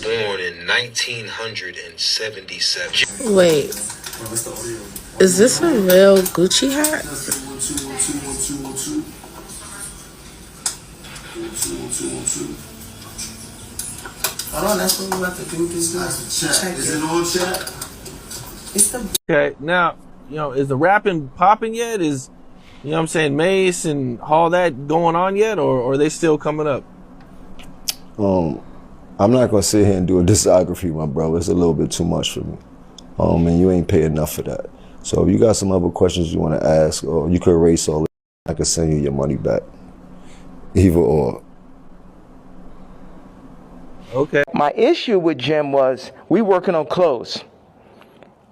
born in 1977. Wait, is this a real Gucci hat? Hold on, that's what we have to do. This check. Is it on chat? Okay, now, is the rapping popping yet? Is, what I'm saying, Mace and all that going on yet, or are they still coming up? I'm not gonna sit here and do a discography, my brother. It's a little bit too much for me. And you ain't pay enough for that. So if you got some other questions you want to ask, or you could erase all it, I could send you your money back. Either or. Okay. My issue with Jim was we working on clothes.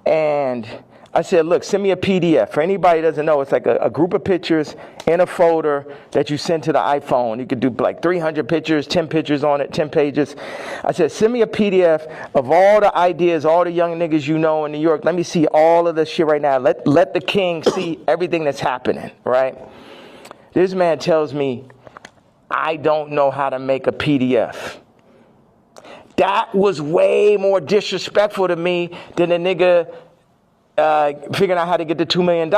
And I said, look, send me a PDF. For anybody who doesn't know, it's like a group of pictures in a folder that you send to the iPhone. You could do like 300 pictures, 10 pictures on it, 10 pages. I said, send me a PDF of all the ideas, all the young niggas you know in New York. Let me see all of this shit right now. Let the king see everything that's happening, right? This man tells me, I don't know how to make a PDF. That was way more disrespectful to me than a nigga figuring out how to get the $2 million.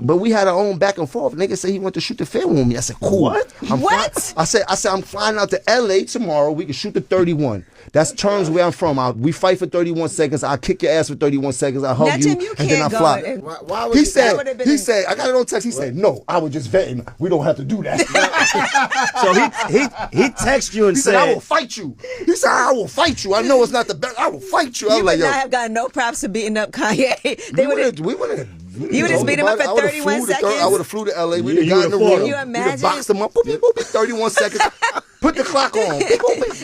But we had our own back and forth. Nigga said he went to shoot the film with me. I said, cool. What? I said, I'm flying out to LA tomorrow. We can shoot the 31. That's terms where I'm from. We fight for 31 seconds. I'll kick your ass for 31 seconds. I'll hug you, and then I fly. He said, I got it on text. He said, no, I was just vetting. We don't have to do that. So he texted you and said, I will fight you. He said, I will fight you. I know it's not the best. I will fight you. I was like, yo. I have gotten no props for beating up Kanye. You would have beat him up for 31 seconds. I would have flew to LA. We'd have gotten in the room. Can you imagine? We'd have boxed him up. 31 seconds. Put the clock on.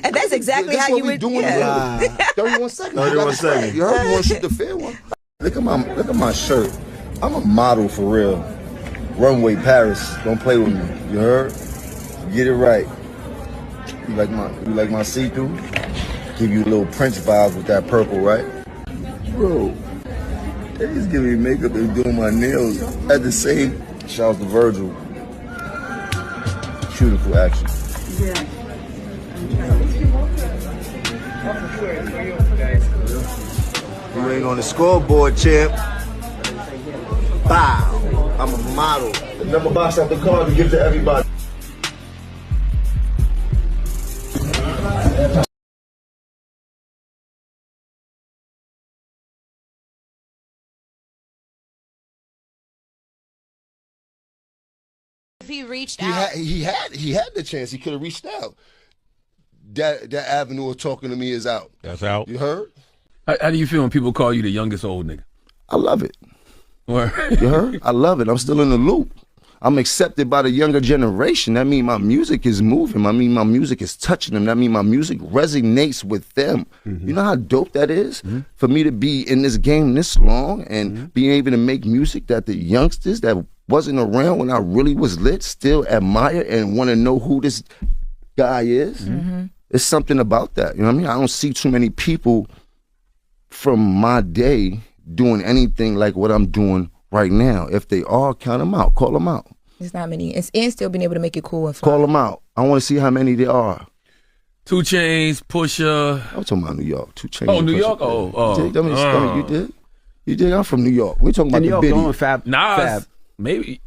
And that's exactly how you would do it. 31 seconds. 31 seconds. You heard you want to shoot the fair one. Look at my shirt. I'm a model for real. Runway Paris. Don't play with me. You heard? Get it right. You like my see-through? Give you a little Prince vibes with that purple, right? Bro, they just giving me makeup and doing my nails at the same. Shouts to Virgil. Beautiful action. Yeah. You ain't on the scoreboard, champ. Bow. I'm a model. The number box out the card to give to everybody. He reached out. He had the chance. He could have reached out. That avenue of talking to me is out. That's out. You heard? How do you feel when people call you the youngest old nigga? I love it. Word. You heard? I love it. I'm still in the loop. I'm accepted by the younger generation. That means my music is moving. I mean, my music is touching them. That means my music resonates with them. Mm-hmm. You know how dope that is? Mm-hmm. For me to be in this game this long and being able to make music that the youngsters that wasn't around when I really was lit still admire and want to know who this guy is. Mm-hmm. It's something about that. You know what I mean? I don't see too many people from my day doing anything like what I'm doing right now. If they are, count them out. Call them out. There's not many. And still being able to make it cool and fly. Call them out. I want to see how many there are. 2 Chainz, Pusha. I'm talking about New York. 2 Chainz. Oh, New York? Oh. You did? You did? I'm from New York. We're talking about New the York Biddy. Going Fab. Nas. Fab. Maybe.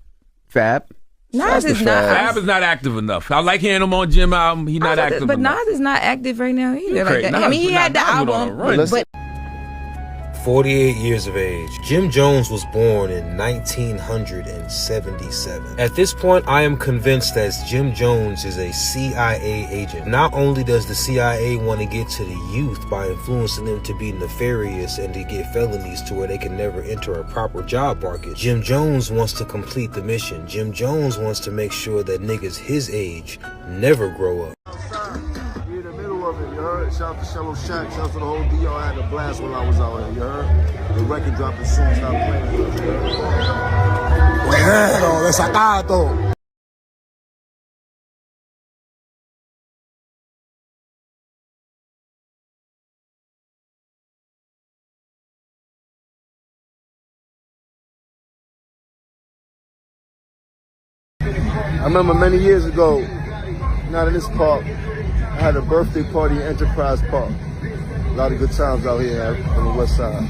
Fab. Nas is not. Fab is not active enough. I like hearing him on Jim album. He's not active but enough. Nas is not active right now either. Like that. Nas, I mean, he had the album, but 48 years of age. Jim Jones was born in 1977. At this point, I am convinced that Jim Jones is a CIA agent. Not only does the CIA want to get to the youth by influencing them to be nefarious and to get felonies to where they can never enter a proper job market, Jim Jones wants to complete the mission. Jim Jones wants to make sure that niggas his age never grow up. You heard? Shout out to Shallow Shack. Shout out to the whole DR. I had a blast when I was out here. You heard? The record dropping soon. Stop playing. Bueno, desacato. I remember many years ago, not in this park, had a birthday party in Enterprise Park. A lot of good times out here on the west side.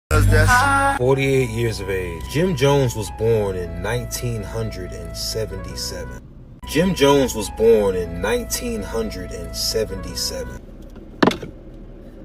That's 48 years of age. Jim Jones was born in 1977. Jim Jones was born in 1977.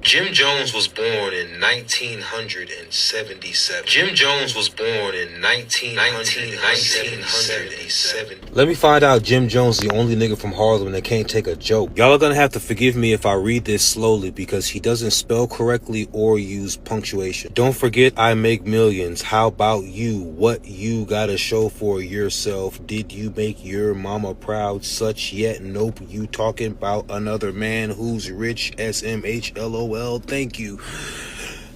Jim Jones was born in 1977. Jim Jones was born in 1977. Let me find out Jim Jones the only nigga from Harlem that can't take a joke. Y'all are gonna have to forgive me if I read this slowly because he doesn't spell correctly or use punctuation. Don't forget I make millions. How about you? What you gotta show for yourself? Did you make your mama proud? Such yet nope. You talking about another man who's rich? SMHLOL. Thank you.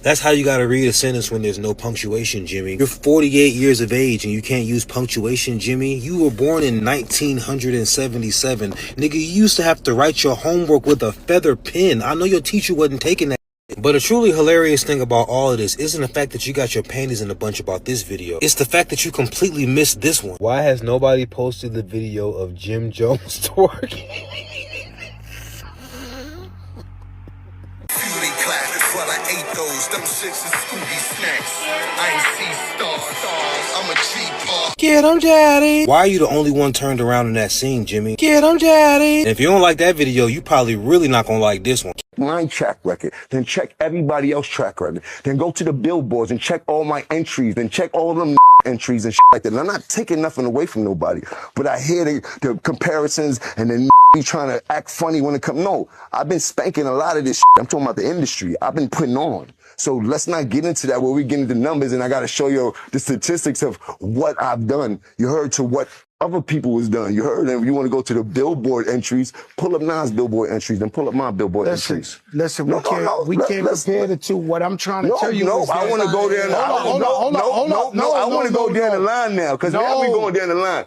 That's how you gotta read a sentence when there's no punctuation, Jimmy. You're 48 years of age and you can't use punctuation, Jimmy. You were born in 1977. Nigga, you used to have to write your homework with a feather pen. I know your teacher wasn't taking that. But a truly hilarious thing about all of this isn't the fact that you got your panties in a bunch about this video. It's the fact that you completely missed this one. Why has nobody posted the video of Jim Jones twerking? Well, I ate those, them shits is Scooby snacks. I ain't see stars, I'm a G-Park. Get 'em, daddy. Why are you the only one turned around in that scene, Jimmy? Get 'em, daddy. And if you don't like that video, you probably really not gonna like this one. My track record, then check everybody else's track record, then go to the billboards and check all my entries, then check all them entries and shit like that. And I'm not taking nothing away from nobody, but I hear the comparisons and then be trying to act funny when it comes. No, I've been spanking a lot of this shit. I'm talking about the industry. I've been putting on. So let's not get into that where we get into numbers and I got to show you the statistics of what I've done. You heard to what other people was done. You heard them. You want to go to the billboard entries, pull up Nas billboard entries, then pull up my billboard entries. Listen, we can't compare the two. What I'm trying to tell you is I want to go there. Hold on. I want to go down the line now because now we going down the line.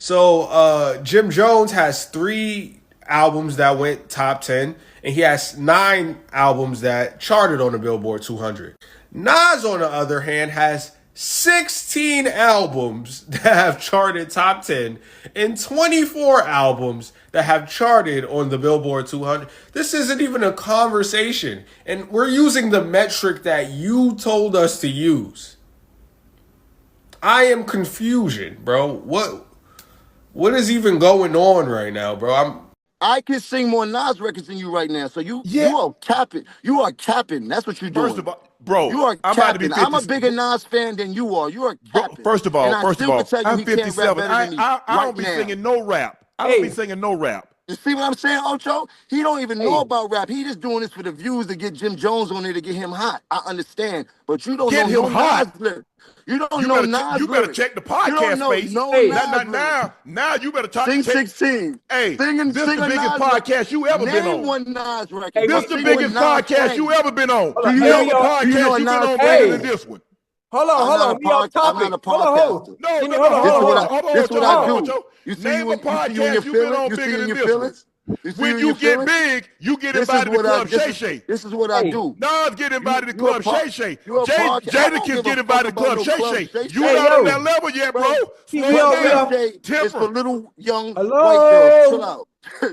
So Jim Jones has 3 albums that went top 10, and he has 9 albums that charted on the Billboard 200. Nas, on the other hand, has 16 albums that have charted top 10 and 24 albums that have charted on the Billboard 200. This isn't even a conversation, and we're using the metric that you told us to use. I am confusion, bro. What is even going on right now, bro? I can sing more Nas records than you right now. So you are capping. You are capping. That's what you're doing. First of all, bro, you are I'm capping. about to be 50. I'm a bigger Nas fan than you are. You are capping. First of all, I'm 57. I don't be singing no rap. I don't be singing no rap. You see what I'm saying, Ocho? He don't even know about rap. He just doing this for the views to get Jim Jones on there to get him hot. I understand. But you don't know no Nas lyrics. You don't know Nas. You better check the podcast space. Now you better talk. Sing 16. Hey, this the biggest podcast you ever been on. Name one Nas record. This the biggest podcast you ever been on. Name a podcast you been on bigger than this one. Hold on. We off topic. I'm not a podcaster. No. This is what I do. You see name a podcast you been on bigger than this one. When you get big, you get invited to Club Shay Shay. This is what I do. Nas get invited to Club Shay Shay. Jadakiss get invited to Club Shay Shay. You not on that level yet, bro. It's for little young white girls. Chill out.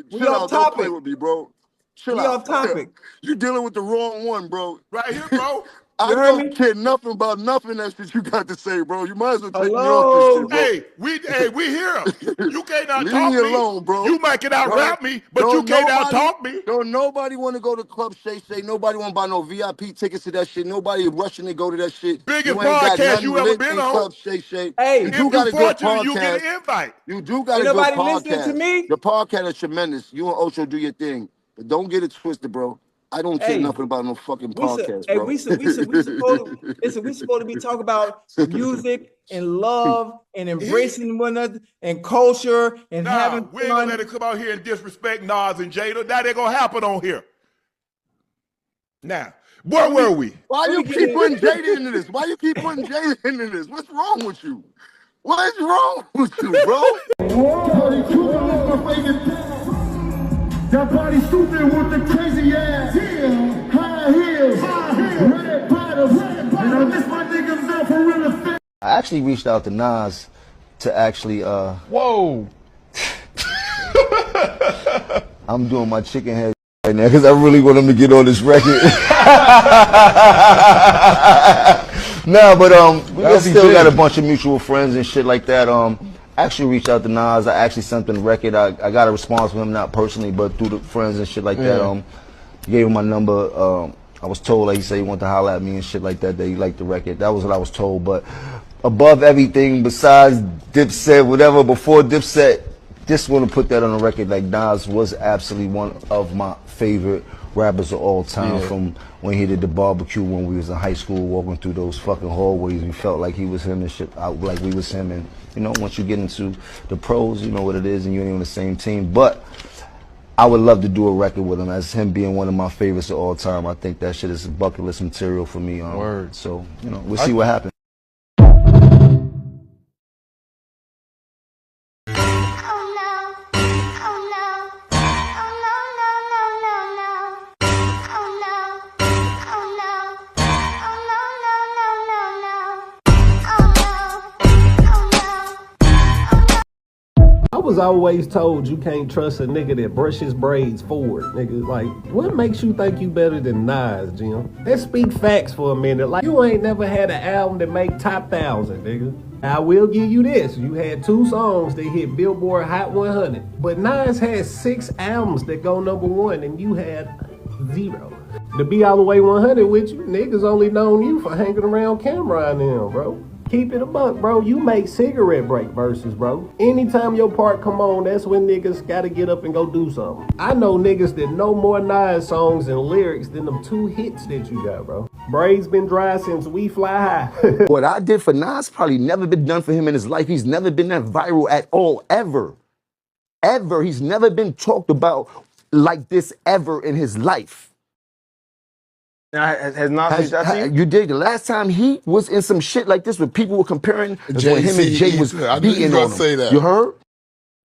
Chill out. Don't play with me, bro. Chill out. Off topic. You dealing with the wrong one, bro. Right here, bro. I don't care nothing about nothing that you got to say, bro. You might as well take me off this shit, bro. We here. You can't out Leave talk me alone, bro. You might can out rap me, but you can't out talk me. Don't nobody want to go to Club Shay Shay. Nobody want to buy no VIP tickets to that shit. Nobody rushing to go to that shit. Biggest podcast you ever been on. Club Shay Shay. Hey, you do got a good podcast. You get an invite. You do got a good podcast. Listening to me? The podcast is tremendous. You and Ocho do your thing, but don't get it twisted, bro. I don't care nothing about no fucking podcast, Hey, bro. we supposed to, listen, we supposed to be talking about music and love and embracing one another and culture and having we ain't gonna let it come out here and disrespect Nas and Jada. That ain't gonna happen on here. Now, where were we? Why you keep putting Jada into this? Why you keep putting Jada into this? What's wrong with you? What is wrong with you, bro? That body stupid with the crazy ass. High heels. Red bottoms. And I miss my niggas out for real estate. I actually reached out to Nas to actually Whoa. I'm doing my chicken head right now because I really want him to get on this record. No, but we still got a bunch of mutual friends and shit like that. I actually reached out to Nas. I actually sent him the record. I got a response from him, not personally, but through the friends and shit like that. Gave him my number. I was told, like he said, he wanted to holler at me and shit like that, that he liked the record. That was what I was told. But above everything, besides Dipset, whatever, before Dipset, just want to put that on the record. Like, Nas was absolutely one of my favorite rappers of all time. From when he did the barbecue when we was in high school, walking through those fucking hallways, we felt like he was him and shit, like we was him. And you know, once you get into the pros, you know what it is, and you ain't on the same team. But I would love to do a record with him, as him being one of my favorites of all time. I think that shit is bucket list material for me. Word. So, you know, we'll see what happens. I was always told you can't trust a nigga that brushes braids forward, nigga. Like, what makes you think you better than Nas, Jim? Let's speak facts for a minute. Like, you ain't never had an album that make top 1,000, nigga. I will give you this. You had 2 songs that hit Billboard Hot 100. But Nas had 6 albums that go #1, and you had 0. To be all the way 100 with you, niggas only known you for hanging around Cameron now, bro. Keep it a buck, bro. You make cigarette break verses, bro. Anytime your part come on, that's when niggas gotta get up and go do something. I know niggas that know more Nas songs and lyrics than them 2 hits that you got, bro. Braids been dry since We Fly High. What I did for Nas probably never been done for him in his life. He's never been that viral at all, ever. Ever. He's never been talked about like this ever in his life. Now, has Nas reached out to you? You did. The last time he was in some shit like this where people were comparing, is when him and Jay was beating on him. You heard?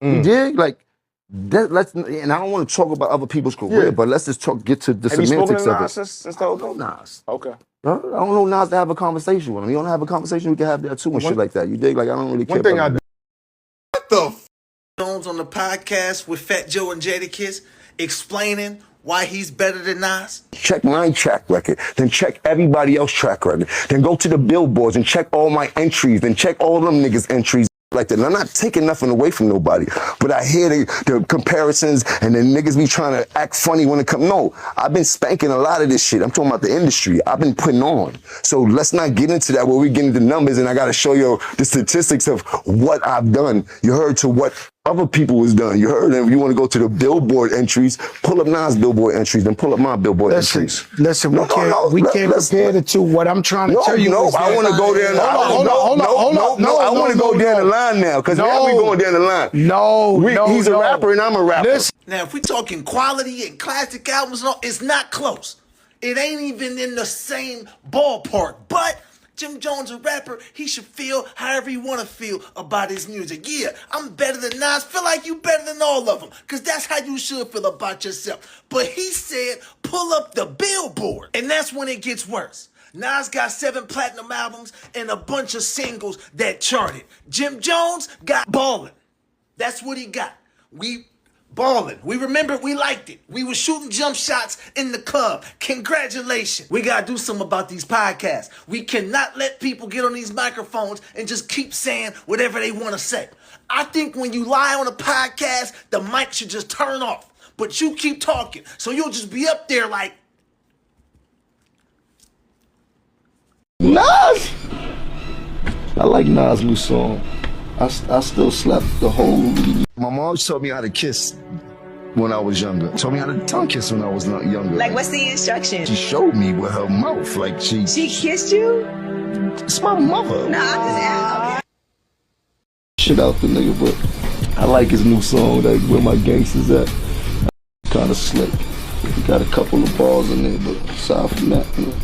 You dig? Like, that, and I don't want to talk about other people's career, but let's just get to the semantics of it. Since the whole thing? Nas. Okay. I don't know Nas to have a conversation with him. You don't have a conversation, we can have that too and shit like that. You dig? Like, I don't really care. One thing I do. What the f*** Jones on the podcast with Fat Joe and Jadakiss explaining why he's better than Nas? Check my track record, then check everybody else's track record. Then go to the billboards and check all my entries, then check all them niggas' entries like that. And I'm not taking nothing away from nobody, but I hear the comparisons and the niggas be trying to act funny when it comes. No, I've been spanking a lot of this shit. I'm talking about the industry. I've been putting on. So let's not get into that where we get into numbers and I got to show you the statistics of what I've done. You heard to what other people was done. You heard them. You want to go to the billboard entries, pull up Nas billboard entries, then pull up my billboard entries. Listen, we can't compare the two. What I'm trying to tell you is I want to go there. I want to go down the line now, because now we going down the line. He's a rapper and I'm a rapper. Now, if we're talking quality and classic albums, it's not close. It ain't even in the same ballpark. But Jim Jones, a rapper, he should feel however he want to feel about his music. Yeah, I'm better than Nas. Feel like you better than all of them, because that's how you should feel about yourself. But he said, pull up the billboard. And that's when it gets worse. Nas got 7 platinum albums and a bunch of singles that charted. Jim Jones got Ballin'. That's what he got. We Ballin'. We remembered, we liked it. We were shooting jump shots in the club. Congratulations. We gotta do something about these podcasts. We cannot let people get on these microphones and just keep saying whatever they want to say. I think when you lie on a podcast, the mic should just turn off. But you keep talking, so you'll just be up there like, Nas! I like Nas' new song. I still slept the whole... My mom told me how to kiss when I was younger. Told me how to tongue kiss when I was younger. Like, what's the instruction? She showed me with her mouth. Like, she kissed you? It's my mother. No, I'm just asking. Okay. Shit out the nigga, but I like his new song, like Where My Gangsters At. Kind of slick. He got a couple of bars in there, but aside from that, you know,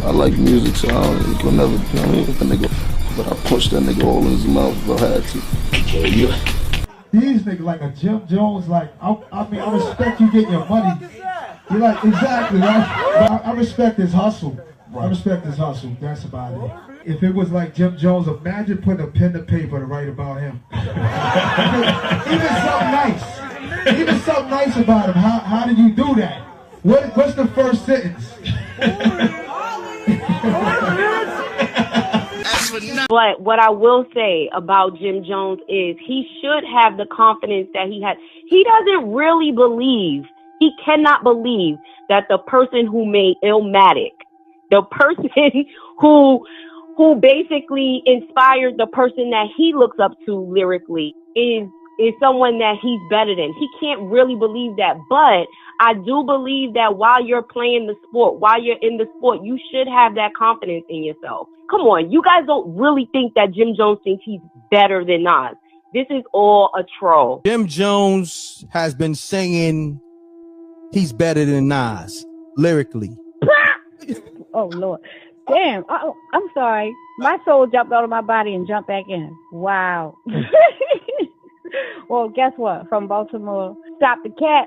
I like music, so I don't gonna never, you know what I mean, with the nigga. But I punched that nigga all in his mouth if I had to. Yeah. These niggas like a Jim Jones, like, I mean, I respect you getting your money. You're like, exactly, right? But I respect his hustle. I respect his hustle, that's about it. If it was like Jim Jones, imagine putting a pen to paper to write about him. Even something nice about him. How did you do that? What's the first sentence? But what I will say about Jim Jones is he should have the confidence that he has. He doesn't really believe, he cannot believe that the person who made Illmatic, the person who basically inspired the person that he looks up to lyrically is someone that he's better than. He can't really believe that. But I do believe that while you're playing the sport, while you're in the sport, you should have that confidence in yourself. Come on, you guys don't really think that Jim Jones thinks he's better than Nas. This is all a troll. Jim Jones has been saying he's better than Nas, lyrically. Oh, Lord. Damn, I'm sorry. My soul jumped out of my body and jumped back in. Wow. Well, guess what? From Baltimore, Stop the Cat.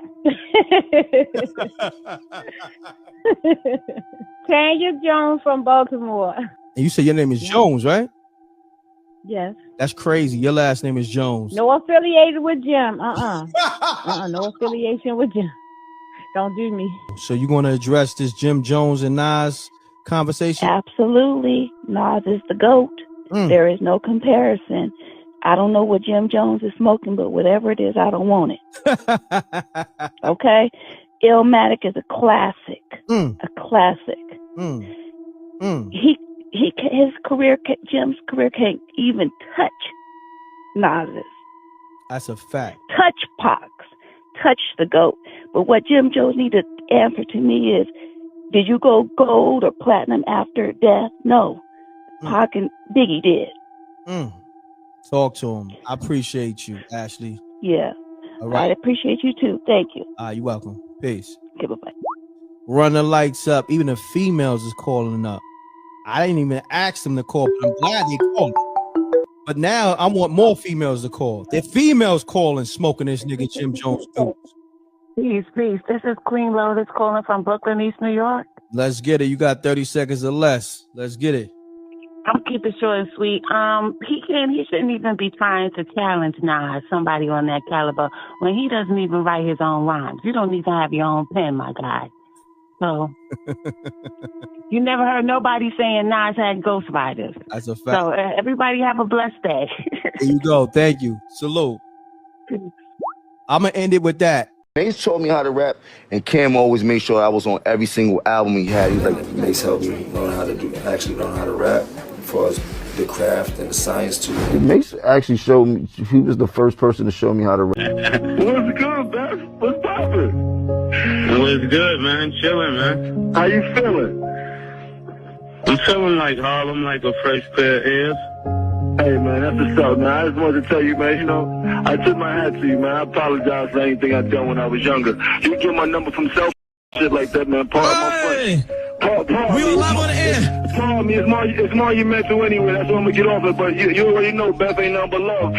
Tanya Jones from Baltimore. And you said your name is Jones, right? Yes. That's crazy. Your last name is Jones. No affiliated with Jim. No affiliation with Jim. Don't do me. So you going to address this Jim Jones and Nas conversation? Absolutely. Nas is the GOAT. There is no comparison. I don't know what Jim Jones is smoking, but whatever it is, I don't want it. Okay? Illmatic is a classic. A classic. Jim's career can't even touch Nas's. That's a fact. Touch Pac's. Touch the GOAT. But what Jim Jones need to answer to me is, did you go gold or platinum after death? No. Pac and Biggie did. Talk to him. I appreciate you, Ashley. Yeah. All right. I appreciate you too. Thank you. You're welcome. Peace. Okay, bye-bye. Run the lights up. Even the females is calling up. I didn't even ask them to call, but I'm glad they called. But now I want more females to call. They're females calling, smoking this nigga Jim Jones. Peace. This is Queen Lotus calling from Brooklyn, East New York. Let's get it. You got 30 seconds or less. Let's get it. I'm keeping it short and sweet. He shouldn't even be trying to challenge Nas, somebody on that caliber, when he doesn't even write his own rhymes. You don't even have your own pen, my guy. So you never heard nobody saying Nas had ghostwriters. That's a fact. So everybody have a blessed day. There you go. Thank you. Salute. I'm gonna end it with that. Mace taught me how to rap, and Cam always made sure I was on every single album he had. He was like, Mace helped me learn how to rap, as far as the craft and the science too. Mace actually showed me, he was the first person to show me how to rap. What's good, Beth? What's poppin'? What's good, man? Chillin', man. How you feeling? I'm feeling like Harlem, like a fresh pair of ears. Hey, man, that's what's up, man. I just wanted to tell you, man, you know, I took my hat to you, man. I apologize for anything I done when I was younger. You get my number from self shit like that, man. Pardon my French. We were live on the air. Pardon me, it's monumental anyway. That's why I'm gonna get off it. But you already know, Beth ain't nothing but love.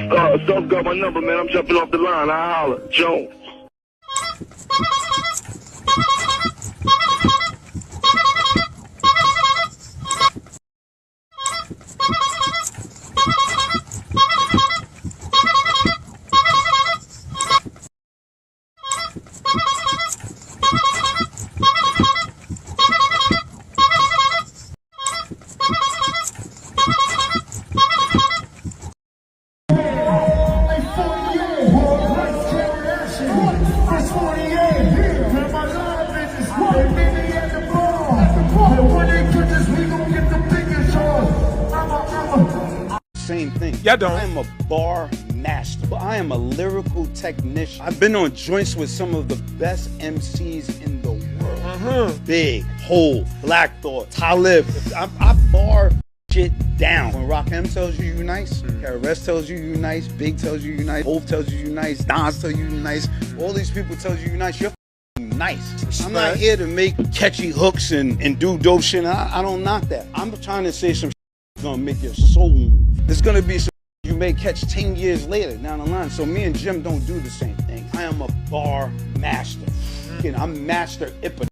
Self got my number, man. I'm jumping off the line. I holler. Jones. Same thing. Yeah, don't. I'm a bar master, but I am a lyrical technician. I've been on joints with some of the best MCs in the world. Big, Hole, Black Thought, Talib. I bar shit down. When Rakim tells you nice, KRS tells you nice, Big tells you nice, Hov tells you nice, Nas tells you nice, all these people tells you nice, you're nice. I'm not here to make catchy hooks and do dope shit. I don't knock that. I'm trying to say some shit that's gonna make your soul move. There's gonna be some you may catch 10 years later down the line. So me and Jim don't do the same thing. I am a bar master. I'm master Ippa.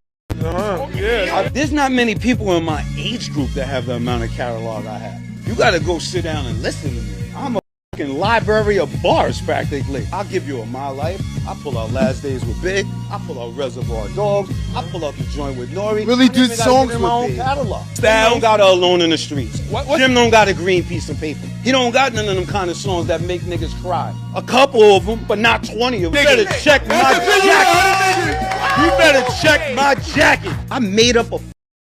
There's not many people in my age group that have the amount of catalog I have. You gotta go sit down and listen to me. I'm a fucking library of bars practically. I'll give you a My Life. I pull out Last Days with Big. I pull out Reservoir Dogs. I pull out The Joint with Nori. Really good songs in my with own Big. catalog. Style don't got a Alone in the Streets. Jim don't got a green piece of paper. He don't got none of them kind of songs that make niggas cry. A couple of them, but not 20 of them. You better check my jacket. You better check my jacket. I made up a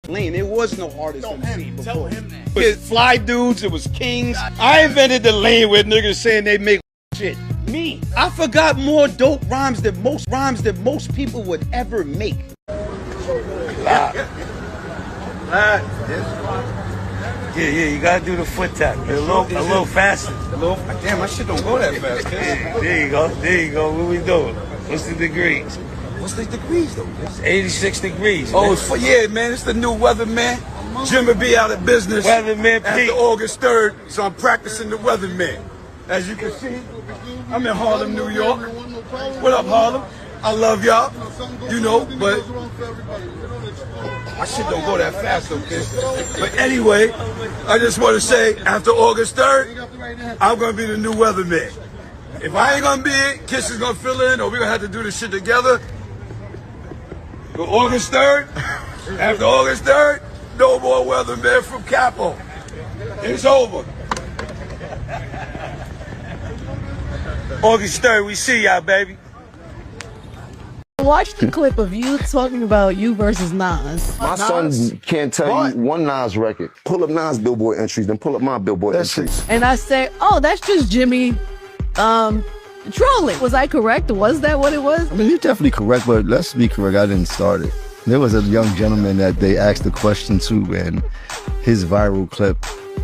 lane. It was no artist MC before. Tell him that. It was Fly Dudes, it was Kings. I invented the lane where niggas saying they make shit. Me. I forgot more dope rhymes than most people would ever make. Yeah, you gotta do the foot tap. A little faster. Damn, my shit don't go that fast. There you go. What we doing? What's the degrees? What's the degrees though? It's 86 degrees. Oh, yeah, man. It's the new weatherman. Jim will be out of business Weatherman after Pete. August 3rd, so I'm practicing the weatherman. As you can see, I'm in Harlem, New York. What up, Harlem? I love y'all, you know, but my shit don't go that fast, though, kid. But anyway, I just want to say, after August 3rd, I'm going to be the new weatherman. If I ain't going to be it, Kiss is going to fill in, or we're going to have to do this shit together. But August 3rd, after August 3rd, no more weatherman from Capo. It's over. August 3rd, we see y'all, baby. Watch the clip of you talking about you versus Nas. My son can't tell you one Nas record. Pull up Nas Billboard entries, then pull up my Billboard entries. And I say, oh, that's just Jimmy trolling. Was I correct? Was that what it was? I mean, you're definitely correct, but let's be correct. I didn't start it. There was a young gentleman that they asked the question to, and his viral clip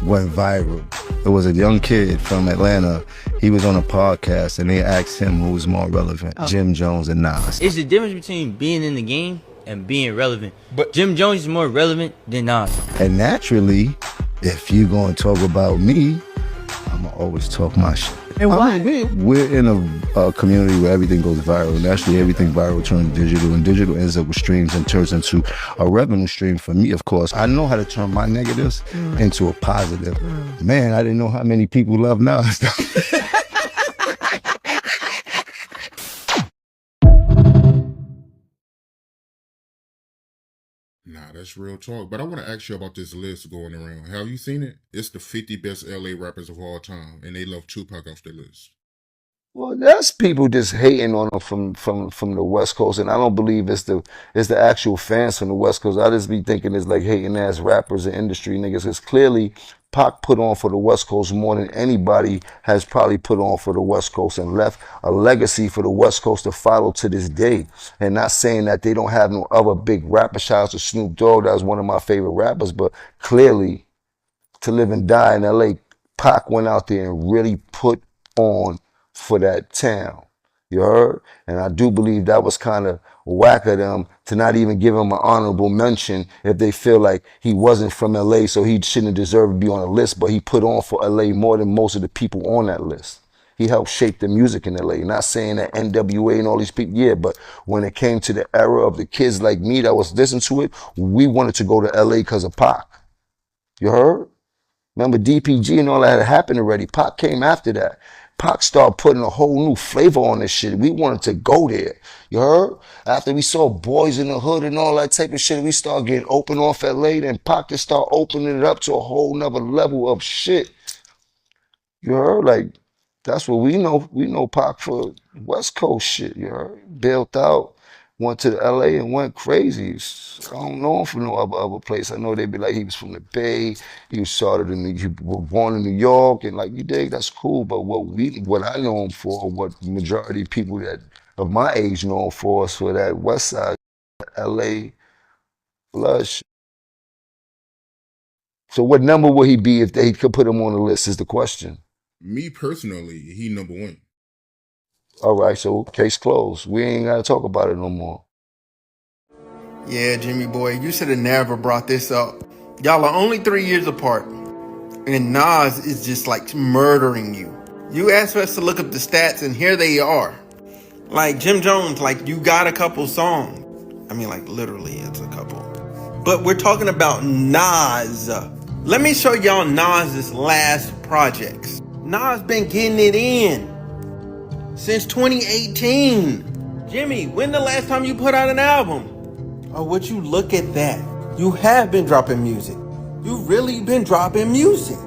went viral. It was a young kid from Atlanta. He was on a podcast, and they asked him who was more relevant, Jim Jones and Nas. It's the difference between being in the game and being relevant. But Jim Jones is more relevant than Nas. And naturally, if you gonna talk about me, I'ma always talk my shit. And why? We're in a community where everything goes viral. Naturally, everything viral turns digital, and digital ends up with streams and turns into a revenue stream for me, of course. I know how to turn my negatives into a positive. Man, I didn't know how many people love Nas. Nah, that's real talk. But I want to ask you about this list going around. Have you seen it? It's the 50 best LA rappers of all time, and they left Tupac off the list. Well, that's people just hating on him from the West Coast, and I don't believe it's the actual fans from the West Coast. I just be thinking it's like hating ass rappers and industry niggas. Because clearly, Pac put on for the West Coast more than anybody has probably put on for the West Coast, and left a legacy for the West Coast to follow to this day. And not saying that they don't have no other big rapper. Shout out to Snoop Dogg, that was one of my favorite rappers, but clearly, to live and die in LA, Pac went out there and really put on for that town. You heard? And I do believe that was kind of whack of them to not even give him an honorable mention if they feel like he wasn't from LA, so he shouldn't deserve to be on the list, but he put on for LA more than most of the people on that list. He helped shape the music in LA. Not saying that NWA and all these people, yeah, but when it came to the era of the kids like me that was listening to it, we wanted to go to LA because of Pac. You heard? Remember DPG and all that had happened already. Pac came after that. Pac started putting a whole new flavor on this shit. We wanted to go there. You heard? After we saw Boys in the Hood and all that type of shit, we started getting open off LA, then Pac just started opening it up to a whole nother level of shit. You heard? Like, that's what we know. We know Pac for West Coast shit, you heard? Built out. went to LA and went crazy. I don't know him from no other place. I know they'd be like, he was from the Bay, he was he was born in New York, and like, you dig, that's cool. But what I know him for, what majority of people that of my age know him for, is for that West Side, LA flush. So what number would he be if they could put him on the list is the question. Me personally, he number one. All right, so case closed. We ain't gotta talk about it no more. Yeah, Jimmy boy, you should have never brought this up. Y'all are only 3 years apart, and Nas is just like murdering you. You asked us to look up the stats, and here they are. Like Jim Jones, like you got a couple songs. I mean, like literally, it's a couple. But we're talking about Nas. Let me show y'all Nas's last projects. Nas been getting it in since 2018. Jimmy, when the last time you put out an album? Oh, would you look at that? You have been dropping music. You've really been dropping music.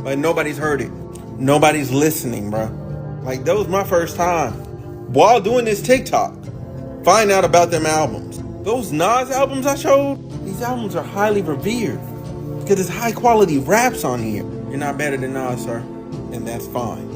But nobody's heard it. Nobody's listening, bro. Like, that was my first time. While doing this TikTok, find out about them albums. Those Nas albums I showed, these albums are highly revered. Because there's high quality raps on here. You're not better than Nas, sir. And that's fine.